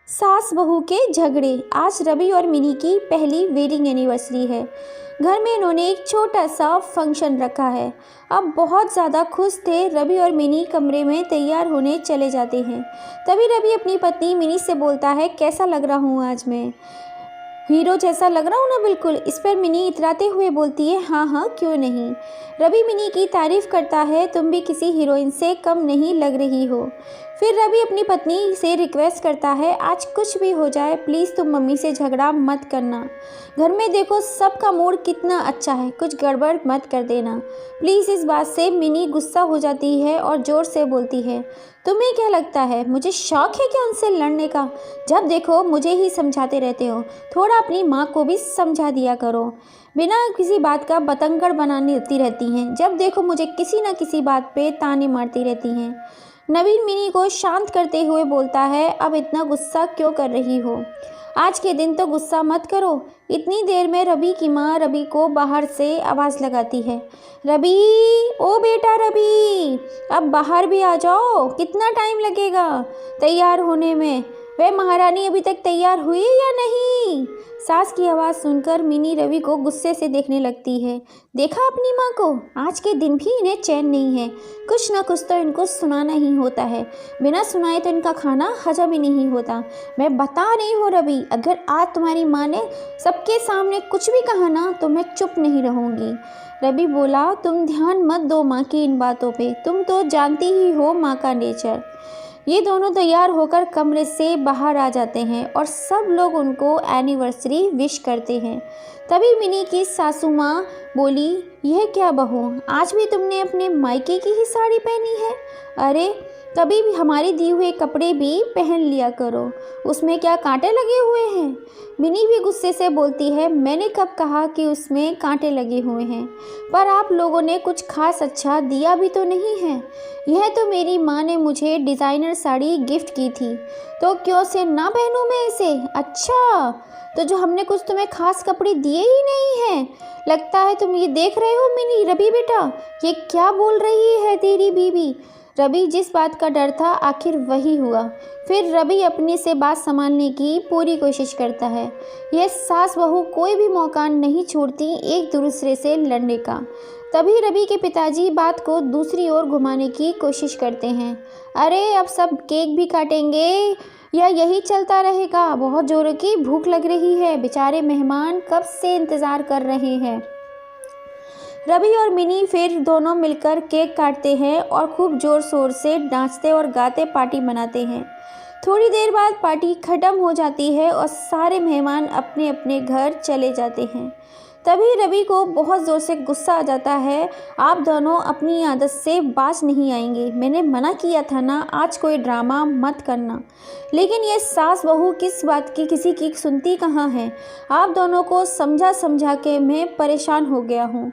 सास बहू के झगड़े। आज रवि और मिनी की पहली वेडिंग एनिवर्सरी है। घर में इन्होंने एक छोटा सा फंक्शन रखा है। अब बहुत ज़्यादा खुश थे। रवि और मिनी कमरे में तैयार होने चले जाते हैं। तभी रवि अपनी पत्नी मिनी से बोलता है, कैसा लग रहा हूँ आज मैं? हीरो जैसा लग रहा हूँ ना बिल्कुल। इस पर मिनी इतराते हुए बोलती है, हाँ हाँ क्यों नहीं। रवि मिनी की तारीफ़ करता है, तुम भी किसी हीरोइन से कम नहीं लग रही हो। फिर रवि अपनी पत्नी से रिक्वेस्ट करता है, आज कुछ भी हो जाए प्लीज़ तुम मम्मी से झगड़ा मत करना। घर में देखो सबका मूड कितना अच्छा है, कुछ गड़बड़ मत कर देना प्लीज़। इस बात से मिनी गुस्सा हो जाती है और ज़ोर से बोलती है, तुम्हें क्या लगता है मुझे शौक है क्या उनसे लड़ने का? जब देखो मुझे ही समझाते रहते हो, थोड़ा अपनी माँ को भी समझा दिया करो। बिना किसी बात का बतंगड़ बनाती रहती हैं। जब देखो मुझे किसी न किसी बात पे ताने मारती रहती हैं। नवीन मिनी को शांत करते हुए बोलता है, अब इतना गुस्सा क्यों कर रही हो? आज के दिन तो गुस्सा मत करो। इतनी देर में रवि की माँ रवि को बाहर से आवाज़ लगाती है, रवि, ओ बेटा रवि, अब बाहर भी आ जाओ, कितना टाइम लगेगा तैयार होने में? वह महारानी अभी तक तैयार हुई या नहीं? सास की आवाज़ सुनकर मिनी रवि को गुस्से से देखने लगती है। देखा अपनी माँ को, आज के दिन भी इन्हें चैन नहीं है। कुछ ना कुछ तो इनको सुनाना ही होता है। बिना सुनाए तो इनका खाना हजम ही नहीं होता। मैं बता रही हूँ रवि, अगर आज तुम्हारी माँ ने सबके सामने कुछ भी कहा ना तो मैं चुप नहीं रहूँगी। रवि बोला, तुम ध्यान मत दो माँ की इन बातों पे, तुम तो जानती ही हो माँ का नेचर। ये दोनों तैयार होकर कमरे से बाहर आ जाते हैं और सब लोग उनको एनिवर्सरी विश करते हैं। तभी मिनी की सासू माँ बोली, यह क्या बहू, आज भी तुमने अपने मायके की ही साड़ी पहनी है? अरे कभी भी हमारे दिए हुए कपड़े भी पहन लिया करो, उसमें क्या कांटे लगे हुए हैं? मिनी भी गुस्से से बोलती है, मैंने कब कहा कि उसमें कांटे लगे हुए हैं? पर आप लोगों ने कुछ खास अच्छा दिया भी तो नहीं है। यह तो मेरी माँ ने मुझे डिज़ाइनर साड़ी गिफ्ट की थी, तो क्यों से ना पहनूं मैं इसे? अच्छा, तो जो हमने कुछ तुम्हें खास कपड़े दिए ही नहीं हैं। लगता है तुम ये देख रहे हो मिनी। रवि बेटा, ये क्या बोल रही है तेरी बीवी? रवि जिस बात का डर था आखिर वही हुआ। फिर रवि अपने से बात संभालने की पूरी कोशिश करता है। यह सास बहू कोई भी मौका नहीं छोड़ती एक दूसरे से लड़ने का। तभी रवि के पिताजी बात को दूसरी ओर घुमाने की कोशिश करते हैं। अरे अब सब केक भी काटेंगे या यही चलता रहेगा? बहुत जोरों की भूख लग रही है, बेचारे मेहमान कब से इंतज़ार कर रहे हैं। रवि और मिनी फिर दोनों मिलकर केक काटते हैं और खूब ज़ोर शोर से नाचते और गाते पार्टी मनाते हैं। थोड़ी देर बाद पार्टी खत्म हो जाती है और सारे मेहमान अपने अपने घर चले जाते हैं। तभी रवि को बहुत ज़ोर से गुस्सा आ जाता है, आप दोनों अपनी आदत से बाज नहीं आएंगे। मैंने मना किया था ना, आज कोई ड्रामा मत करना। लेकिन ये सास बहू किस बात की किसी की सुनती कहाँ है। आप दोनों को समझा समझा के मैं परेशान हो गया हूँ।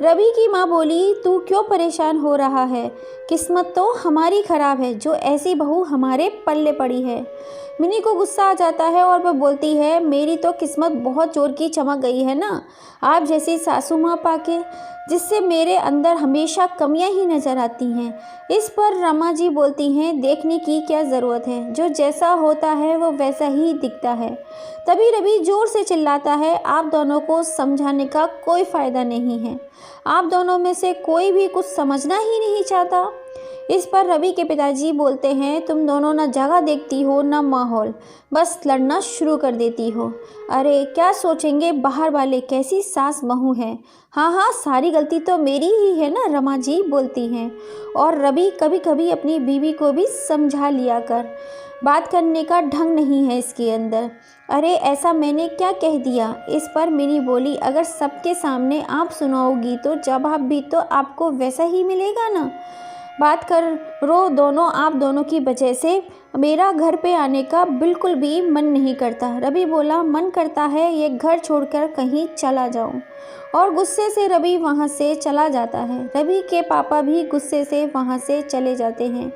रवि की माँ बोली, तू क्यों परेशान हो रहा है? किस्मत तो हमारी ख़राब है जो ऐसी बहू हमारे पल्ले पड़ी है। मिनी को गुस्सा आ जाता है और वह बोलती है, मेरी तो किस्मत बहुत जोर की चमक गई है ना आप जैसी सासू माँ पाके, जिससे मेरे अंदर हमेशा कमियां ही नज़र आती हैं। इस पर रमा जी बोलती हैं, देखने की क्या ज़रूरत है, जो जैसा होता है वो वैसा ही दिखता है। तभी रवि ज़ोर से चिल्लाता है, आप दोनों को समझाने का कोई फ़ायदा नहीं है। आप दोनों में से कोई भी कुछ समझना ही नहीं चाहता। इस पर रवि के पिताजी बोलते हैं, तुम दोनों ना जगह देखती हो ना माहौल, बस लड़ना शुरू कर देती हो। अरे क्या सोचेंगे बाहर वाले, कैसी सास बहू है। हाँ हाँ, सारी गलती तो मेरी ही है ना, रमा जी बोलती हैं। और रवि कभी कभी अपनी बीवी को भी समझा लिया कर, बात करने का ढंग नहीं है इसके अंदर। अरे ऐसा मैंने क्या कह दिया? इस पर मिनी बोली, अगर सबके सामने आप सुनाओगी तो जवाब भी तो आपको वैसा ही मिलेगा ना। बात कर रो दोनों, आप दोनों की वजह से मेरा घर पे आने का बिल्कुल भी मन नहीं करता। रवि बोला, मन करता है ये घर छोड़कर कहीं चला जाऊं। और गुस्से से रवि वहां से चला जाता है। रवि के पापा भी गुस्से से वहां से चले जाते हैं।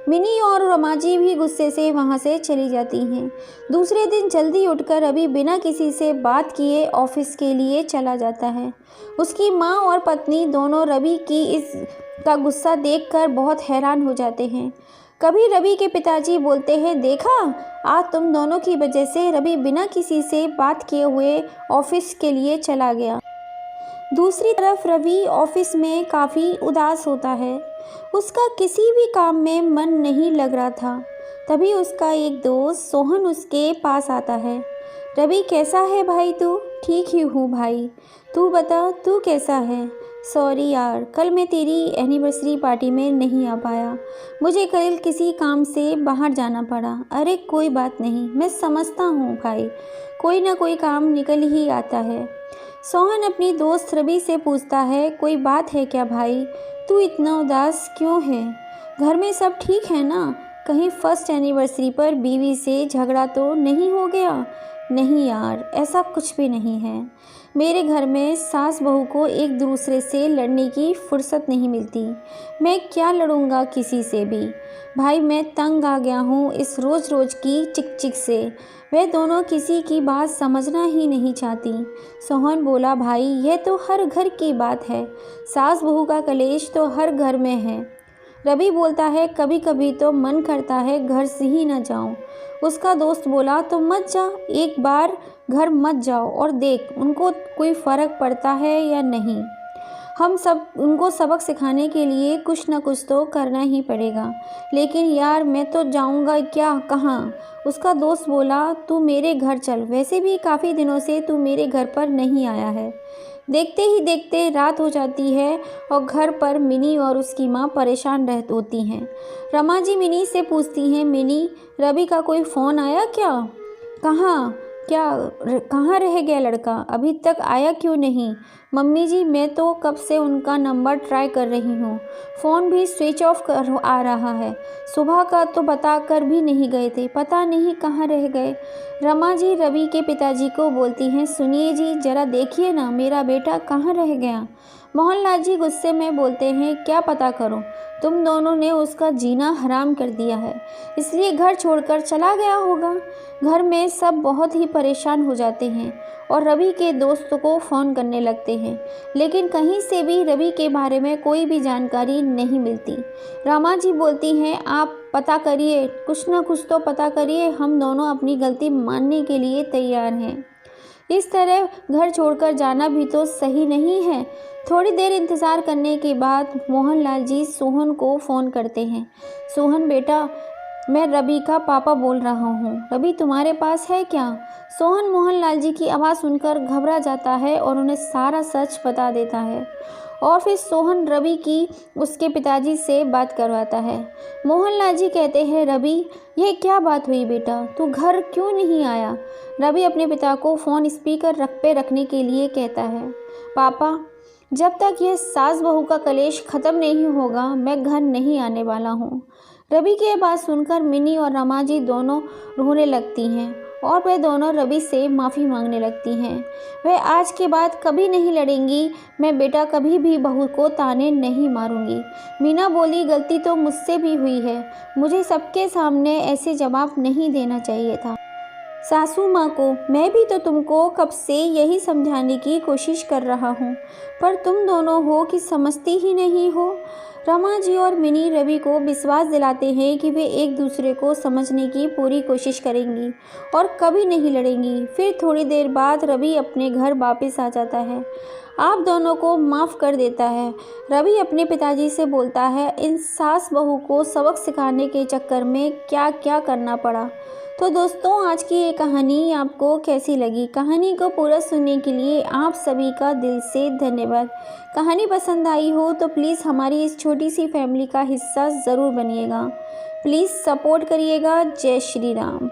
मिनी और रमाजी भी गुस्से से वहां से चली जाती हैं। दूसरे दिन जल्दी उठकर रवि बिना किसी से बात किए ऑफिस के लिए चला जाता है। उसकी माँ और पत्नी दोनों रवि की इस का गुस्सा देखकर बहुत हैरान हो जाते हैं। कभी रवि के पिताजी बोलते हैं, देखा, आज तुम दोनों की वजह से रवि बिना किसी से बात किए हुए ऑफिस के लिए चला गया। दूसरी तरफ रवि ऑफिस में काफ़ी उदास होता है। उसका किसी भी काम में मन नहीं लग रहा था। तभी उसका एक दोस्त सोहन उसके पास आता है। रवि, कैसा है भाई तू? ठीक ही हूँ भाई, तू बता, तू कैसा है? सॉरी यार, कल मैं तेरी एनिवर्सरी पार्टी में नहीं आ पाया। मुझे कल किसी काम से बाहर जाना पड़ा। अरे कोई बात नहीं, मैं समझता हूँ भाई, कोई ना कोई काम निकल ही आता है। सोहन अपनी दोस्त रवि से पूछता है, कोई बात है क्या भाई? तू इतना उदास क्यों है? घर में सब ठीक है ना? कहीं फर्स्ट एनिवर्सरी पर बीवी से झगड़ा तो नहीं हो गया? नहीं यार, ऐसा कुछ भी नहीं है। मेरे घर में सास बहू को एक दूसरे से लड़ने की फुर्सत नहीं मिलती। मैं क्या लड़ूंगा किसी से भी। भाई, मैं तंग आ गया हूँ इस रोज़ रोज़ की चिक चिक से। वे दोनों किसी की बात समझना ही नहीं चाहती। सोहन बोला, भाई यह तो हर घर की बात है। सास बहू का कलेश तो हर घर में है। रवि बोलता है, कभी कभी तो मन करता है घर से ही न जाऊं। उसका दोस्त बोला, तो मत जा, एक बार घर मत जाओ और देख उनको कोई फ़र्क पड़ता है या नहीं। हम सब उनको सबक सिखाने के लिए कुछ ना कुछ तो करना ही पड़ेगा। लेकिन यार, मैं तो जाऊंगा क्या, कहाँ? उसका दोस्त बोला, तू मेरे घर चल, वैसे भी काफ़ी दिनों से तू मेरे घर पर नहीं आया है। देखते ही देखते रात हो जाती है और घर पर मिनी और उसकी माँ परेशान होती हैं। रमा जी मिनी से पूछती हैं, मिनी, रवि का कोई फ़ोन आया क्या? कहाँ? कहाँ रह गया लड़का? अभी तक आया क्यों नहीं? मम्मी जी, मैं तो कब से उनका नंबर ट्राई कर रही हूँ, फ़ोन भी स्विच ऑफ कर आ रहा है। सुबह का तो बता कर भी नहीं गए थे, पता नहीं कहाँ रह गए। रमा जी रवि के पिताजी को बोलती हैं, सुनिए जी, ज़रा देखिए ना, मेरा बेटा कहाँ रह गया। मोहनलाल जी गुस्से में बोलते हैं, क्या पता करो, तुम दोनों ने उसका जीना हराम कर दिया है, इसलिए घर छोड़कर चला गया होगा। घर में सब बहुत ही परेशान हो जाते हैं और रवि के दोस्तों को फ़ोन करने लगते हैं, लेकिन कहीं से भी रवि के बारे में कोई भी जानकारी नहीं मिलती। रमा जी बोलती हैं, आप पता करिए, कुछ ना कुछ तो पता करिए, हम दोनों अपनी गलती मानने के लिए तैयार हैं। इस तरह घर छोड़कर जाना भी तो सही नहीं है। थोड़ी देर इंतज़ार करने के बाद मोहनलाल जी सोहन को फ़ोन करते हैं। सोहन बेटा, मैं रवि का पापा बोल रहा हूँ, रवि तुम्हारे पास है क्या? सोहन मोहनलाल जी की आवाज़ सुनकर घबरा जाता है और उन्हें सारा सच बता देता है और फिर सोहन रवि की उसके पिताजी से बात करवाता है। मोहनलाल जी कहते हैं, रवि ये क्या बात हुई बेटा, तू घर क्यों नहीं आया? रवि अपने पिता को फ़ोन स्पीकर पे रखने के लिए कहता है, पापा जब तक यह सास बहू का कलेश ख़त्म नहीं होगा मैं घर नहीं आने वाला हूँ। रवि की बात सुनकर मिनी और रमा जी दोनों रोने लगती हैं और वे दोनों रवि से माफ़ी मांगने लगती हैं। वे आज के बाद कभी नहीं लड़ेंगी। मैं बेटा कभी भी बहू को ताने नहीं मारूंगी। मीना बोली, गलती तो मुझसे भी हुई है, मुझे सबके सामने ऐसे जवाब नहीं देना चाहिए था। सासू माँ को मैं भी तो तुमको कब से यही समझाने की कोशिश कर रहा हूँ, पर तुम दोनों हो कि समझती ही नहीं हो। रमा जी और मिनी रवि को विश्वास दिलाते हैं कि वे एक दूसरे को समझने की पूरी कोशिश करेंगी और कभी नहीं लड़ेंगी। फिर थोड़ी देर बाद रवि अपने घर वापस आ जाता है, आप दोनों को माफ़ कर देता है। रवि अपने पिताजी से बोलता है, इन सास बहू को सबक सिखाने के चक्कर में क्या क्या करना पड़ा। तो दोस्तों, आज की ये कहानी आपको कैसी लगी? कहानी को पूरा सुनने के लिए आप सभी का दिल से धन्यवाद। कहानी पसंद आई हो तो प्लीज़ हमारी इस छोटी सी फैमिली का हिस्सा ज़रूर बनिएगा। प्लीज़ सपोर्ट करिएगा। जय श्री राम।